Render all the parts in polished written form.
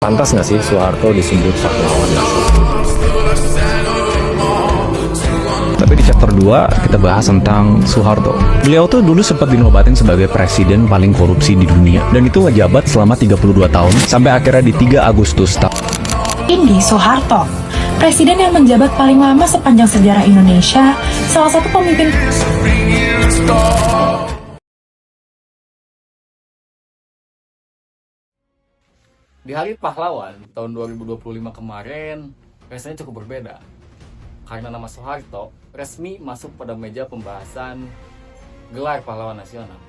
Pantas nggak sih Soeharto disebut pahlawan nasional? Tapi di chapter 2 kita bahas tentang Soeharto. Beliau tuh dulu sempat dinobatin sebagai presiden paling korupsi di dunia. Dan itu ngejabat selama 32 tahun sampai akhirnya di 3 Agustus Ini Soeharto, presiden yang menjabat paling lama sepanjang sejarah Indonesia, salah satu pemimpin. Di Hari Pahlawan tahun 2025 kemarin, rasanya cukup berbeda. Karena nama Soeharto resmi masuk pada meja pembahasan gelar pahlawan nasional.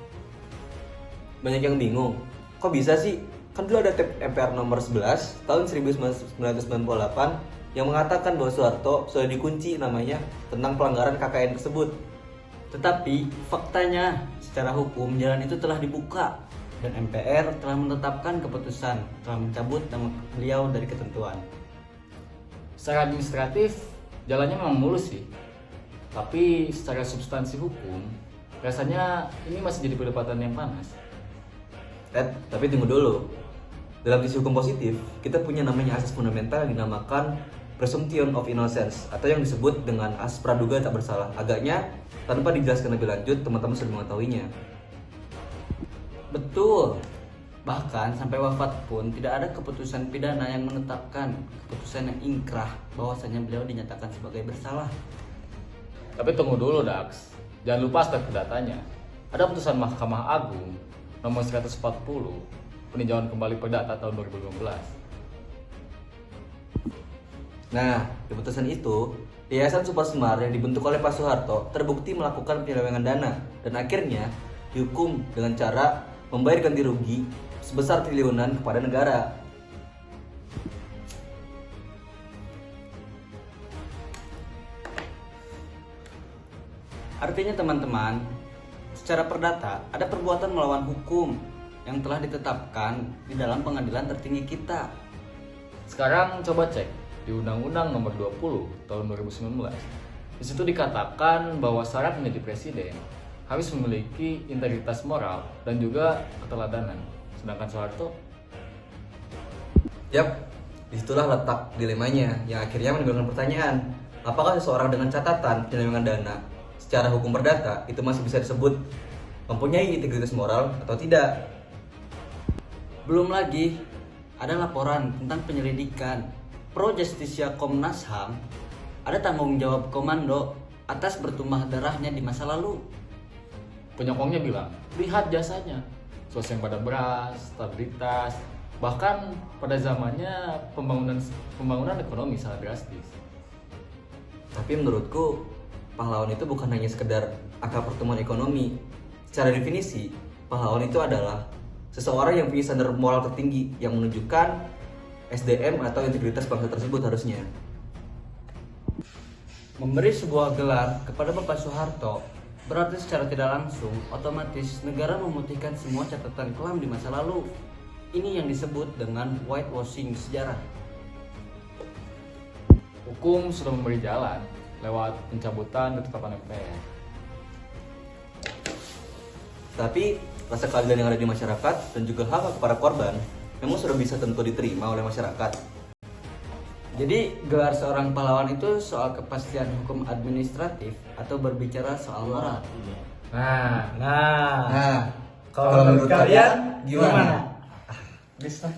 Banyak yang bingung, kok bisa sih? Kan dulu ada MPR nomor 11 tahun 1998 yang mengatakan bahwa Soeharto sudah dikunci namanya tentang pelanggaran KKN tersebut. Tetapi faktanya secara hukum jalan itu telah dibuka dan MPR telah menetapkan keputusan telah mencabut nama beliau dari ketentuan. Secara administratif, jalannya memang mulus sih. Tapi secara substansi hukum, rasanya ini masih jadi perdebatan yang panas. Tapi tunggu dulu. Dalam sisi hukum positif, kita punya namanya asas fundamental yang dinamakan presumption of innocence atau yang disebut dengan asas praduga tak bersalah. Agaknya tanpa dijelaskan lebih lanjut, teman-teman sudah mengetahuinya. Betul. Bahkan sampai wafat pun tidak ada keputusan pidana yang menetapkan keputusan yang ingkrah bahwasanya beliau dinyatakan sebagai bersalah. Tapi tunggu dulu, Dax. Jangan lupa aspek perdatanya. Ada putusan Mahkamah Agung nomor 140 peninjauan kembali perdata tahun 2015. Nah, di putusan itu, Yayasan Super Semar yang dibentuk oleh Pak Soeharto terbukti melakukan penyelewengan dana dan akhirnya dihukum dengan cara membayar ganti rugi sebesar triliunan kepada negara. Artinya teman-teman, secara perdata ada perbuatan melawan hukum yang telah ditetapkan di dalam pengadilan tertinggi kita. Sekarang coba cek di Undang-Undang nomor 20 tahun 2019. Di situ dikatakan bahwa syarat menjadi presiden harus memiliki integritas moral dan juga keteladanan. Sedangkan Soeharto, Yap, disitulah letak dilemanya yang akhirnya menimbulkan pertanyaan, apakah seseorang dengan catatan penyelewengan dana secara hukum perdata itu masih bisa disebut mempunyai integritas moral atau tidak? Belum lagi ada laporan tentang penyelidikan Pro Justisia Komnas HAM, ada tanggung jawab komando atas bertumpah darahnya di masa lalu. penyokongnya bilang, lihat jasanya, swasembada beras, stabilitas, bahkan pada zamannya pembangunan ekonomi sangat drastis. Tapi menurutku, pahlawan itu bukan hanya sekedar angka pertumbuhan ekonomi. Secara definisi, pahlawan itu adalah seseorang yang punya standar moral tertinggi yang menunjukkan SDM atau integritas bangsa tersebut harusnya. Memberi sebuah gelar kepada Bapak Soeharto berarti secara tidak langsung otomatis negara memutihkan semua catatan kelam di masa lalu. Ini yang disebut dengan whitewashing sejarah. Hukum sudah memberi jalan lewat pencabutan ketetapan MPR. Tapi rasa keadilan yang ada di masyarakat dan juga hak para korban memang sudah bisa tentu diterima oleh masyarakat. Jadi gelar seorang pahlawan itu soal kepastian hukum administratif atau berbicara soal moral. Nah, kalau menurut kalian gimana? Bisa.